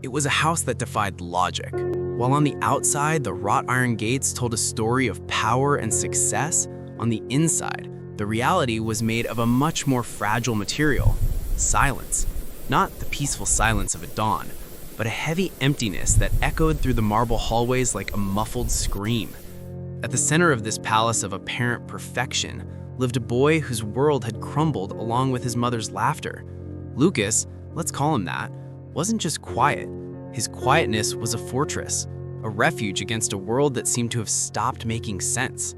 It was a house that defied logic. While on the outside, the wrought iron gates told a story of power and success, on the inside, the reality was made of a much more fragile material: silence. Not the peaceful silence of a dawn, but a heavy emptiness that echoed through the marble hallways like a muffled scream. At the center of this palace of apparent perfection lived a boy whose world had crumbled along with his mother's laughter. Lucas, let's call him that, wasn't just quiet. His quietness was a fortress, a refuge against a world that seemed to have stopped making sense.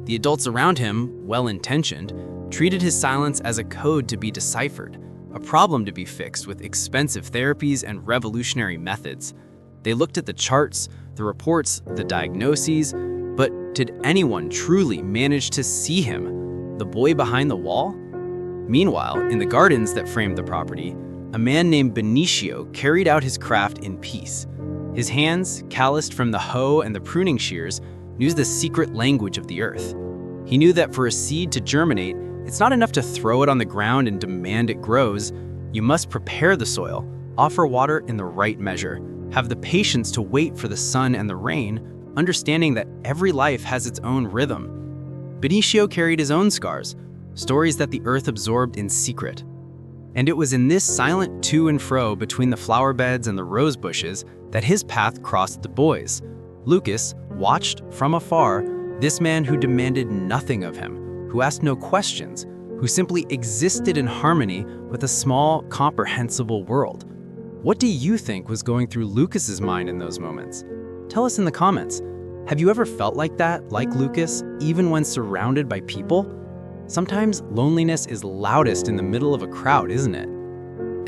The adults around him, well-intentioned, treated his silence as a code to be deciphered, a problem to be fixed with expensive therapies and revolutionary methods. They looked at the charts, the reports, the diagnoses, but did anyone truly manage to see him, the boy behind the wall? Meanwhile, in the gardens that framed the property, a man named Benicio carried out his craft in peace. His hands, calloused from the hoe and the pruning shears, knew the secret language of the earth. He knew that for a seed to germinate, it's not enough to throw it on the ground and demand it grows. You must prepare the soil, offer water in the right measure, have the patience to wait for the sun and the rain, understanding that every life has its own rhythm. Benicio carried his own scars, stories that the earth absorbed in secret. And it was in this silent to and fro between the flower beds and the rose bushes that his path crossed the boys. Lucas watched from afar this man who demanded nothing of him, who asked no questions, who simply existed in harmony with a small, comprehensible world. What do you think was going through Lucas's mind in those moments? Tell us in the comments. Have you ever felt like that, like Lucas, even when surrounded by people? Sometimes loneliness is loudest in the middle of a crowd, isn't it?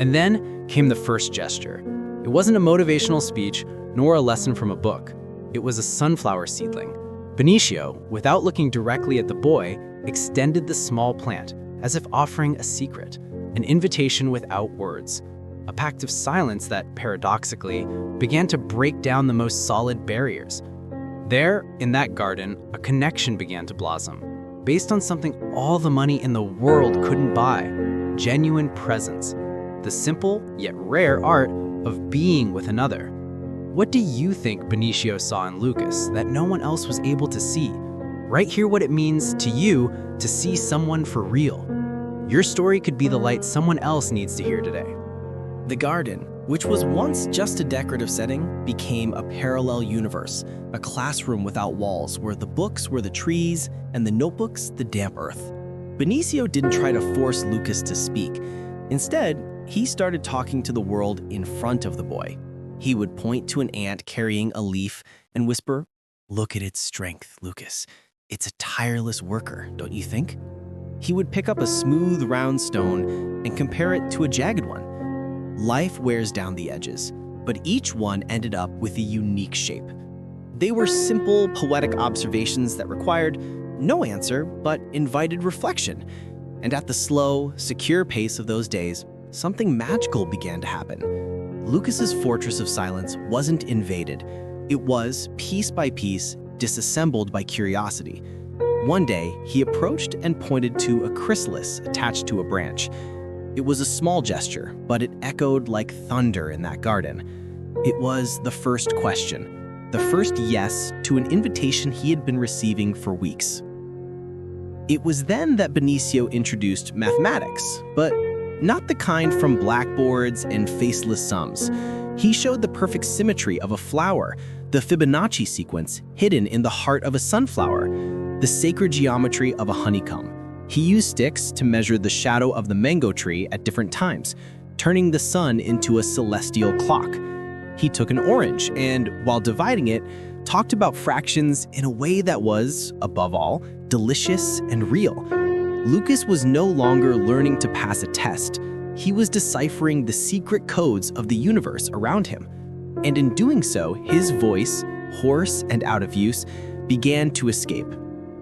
And then came the first gesture. It wasn't a motivational speech, nor a lesson from a book. It was a sunflower seedling. Benicio, without looking directly at the boy, extended the small plant, as if offering a secret, an invitation without words, a pact of silence that, paradoxically, began to break down the most solid barriers. There, in that garden, a connection began to blossom, based on something all the money in the world couldn't buy: genuine presence, the simple yet rare art of being with another. What do you think Benicio saw in Lucas that no one else was able to see? Write here what it means to you to see someone for real. Your story could be the light someone else needs to hear today. The garden, which was once just a decorative setting, became a parallel universe, a classroom without walls where the books were the trees and the notebooks the damp earth. Benicio didn't try to force Lucas to speak. Instead, he started talking to the world in front of the boy. He would point to an ant carrying a leaf and whisper, "Look at its strength, Lucas. It's a tireless worker, don't you think?" He would pick up a smooth, round stone and compare it to a jagged one. Life wears down the edges, but each one ended up with a unique shape. They were simple, poetic observations that required no answer, but invited reflection. And at the slow, secure pace of those days, something magical began to happen. Lucas's fortress of silence wasn't invaded. It was, piece by piece, disassembled by curiosity. One day, he approached and pointed to a chrysalis attached to a branch. It was a small gesture, but it echoed like thunder in that garden. It was the first question, the first yes to an invitation he had been receiving for weeks. It was then that Benicio introduced mathematics, but not the kind from blackboards and faceless sums. He showed the perfect symmetry of a flower, the Fibonacci sequence hidden in the heart of a sunflower, the sacred geometry of a honeycomb. He used sticks to measure the shadow of the mango tree at different times, turning the sun into a celestial clock. He took an orange and, while dividing it, talked about fractions in a way that was, above all, delicious and real. Lucas was no longer learning to pass a test. He was deciphering the secret codes of the universe around him. And in doing so, his voice, hoarse and out of use, began to escape.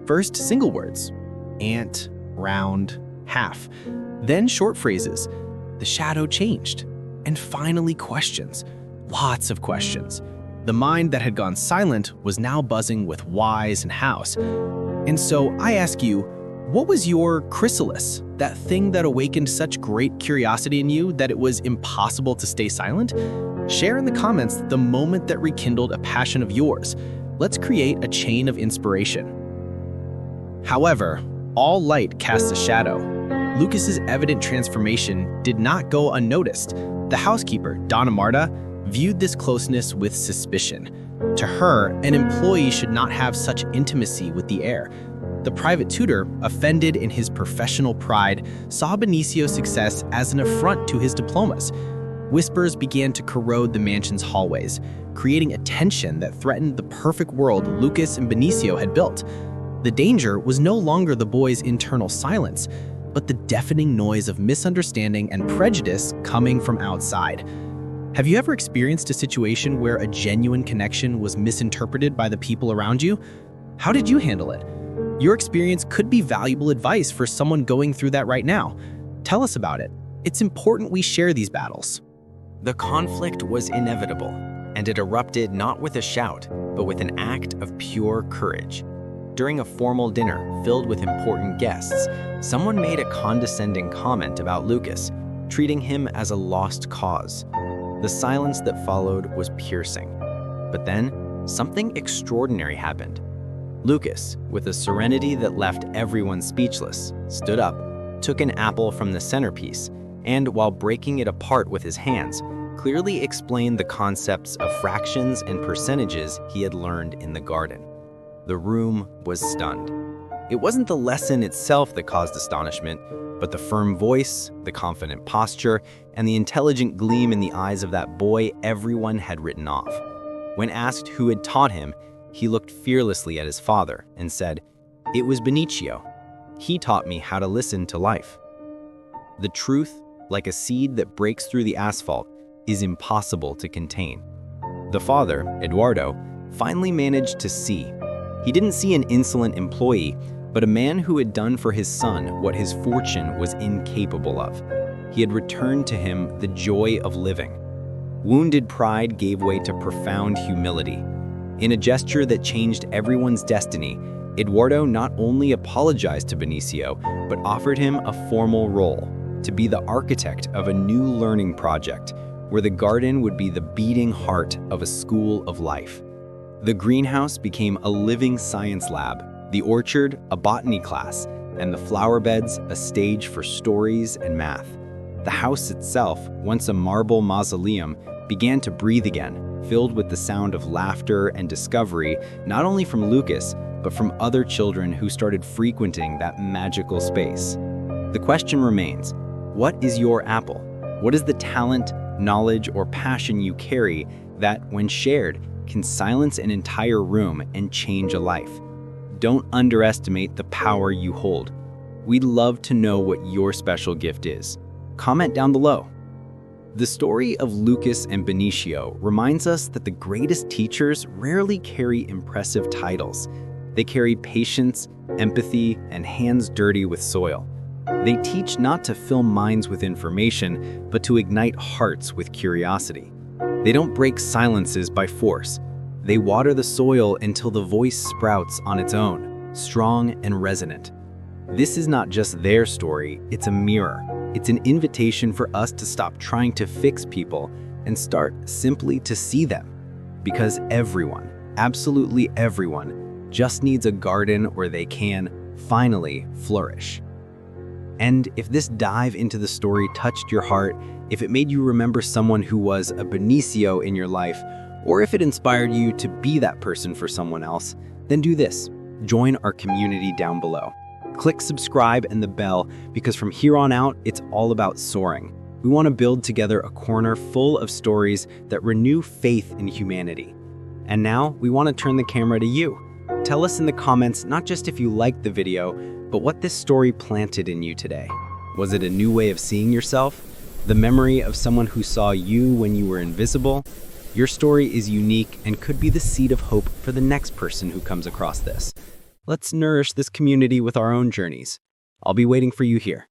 First single words: ant, round, half. Then short phrases. The shadow changed. And finally questions. Lots of questions. The mind that had gone silent was now buzzing with whys and hows. And so I ask you, what was your chrysalis? That thing that awakened such great curiosity in you that it was impossible to stay silent? Share in the comments the moment that rekindled a passion of yours. Let's create a chain of inspiration. However, all light casts a shadow. Lucas's evident transformation did not go unnoticed. The housekeeper, Donna Marta, viewed this closeness with suspicion. To her, an employee should not have such intimacy with the heir. The private tutor, offended in his professional pride, saw Benicio's success as an affront to his diplomas. Whispers began to corrode the mansion's hallways, creating a tension that threatened the perfect world Lucas and Benicio had built. The danger was no longer the boy's internal silence, but the deafening noise of misunderstanding and prejudice coming from outside. Have you ever experienced a situation where a genuine connection was misinterpreted by the people around you? How did you handle it? Your experience could be valuable advice for someone going through that right now. Tell us about it. It's important we share these battles. The conflict was inevitable, and it erupted not with a shout, but with an act of pure courage. During a formal dinner filled with important guests, someone made a condescending comment about Lucas, treating him as a lost cause. The silence that followed was piercing. But then, something extraordinary happened. Lucas, with a serenity that left everyone speechless, stood up, took an apple from the centerpiece, and while breaking it apart with his hands, clearly explained the concepts of fractions and percentages he had learned in the garden. The room was stunned. It wasn't the lesson itself that caused astonishment, but the firm voice, the confident posture, and the intelligent gleam in the eyes of that boy everyone had written off. When asked who had taught him, he looked fearlessly at his father and said, "It was Benicio. He taught me how to listen to life." The truth, like a seed that breaks through the asphalt, is impossible to contain. The father, Eduardo, finally managed to see. He didn't see an insolent employee, but a man who had done for his son what his fortune was incapable of. He had returned to him the joy of living. Wounded pride gave way to profound humility. In a gesture that changed everyone's destiny, Eduardo not only apologized to Benicio, but offered him a formal role, to be the architect of a new learning project, where the garden would be the beating heart of a school of life. The greenhouse became a living science lab, the orchard a botany class, and the flower beds a stage for stories and math. The house itself, once a marble mausoleum, began to breathe again, filled with the sound of laughter and discovery, not only from Lucas, but from other children who started frequenting that magical space. The question remains, what is your apple? What is the talent, knowledge, or passion you carry that, when shared, can silence an entire room and change a life? Don't underestimate the power you hold. We'd love to know what your special gift is. Comment down below. The story of Lucas and Benicio reminds us that the greatest teachers rarely carry impressive titles. They carry patience, empathy, and hands dirty with soil. They teach not to fill minds with information, but to ignite hearts with curiosity. They don't break silences by force. They water the soil until the voice sprouts on its own, strong and resonant. This is not just their story, it's a mirror. It's an invitation for us to stop trying to fix people and start simply to see them. Because everyone, absolutely everyone, just needs a garden where they can finally flourish. And if this dive into the story touched your heart, if it made you remember someone who was a Benicio in your life, or if it inspired you to be that person for someone else, then do this. Join our community down below. Click subscribe and the bell, because from here on out, it's all about soaring. We want to build together a corner full of stories that renew faith in humanity. And now we want to turn the camera to you. Tell us in the comments not just if you liked the video, but what this story planted in you today. Was it a new way of seeing yourself? The memory of someone who saw you when you were invisible? Your story is unique and could be the seed of hope for the next person who comes across this. Let's nourish this community with our own journeys. I'll be waiting for you here.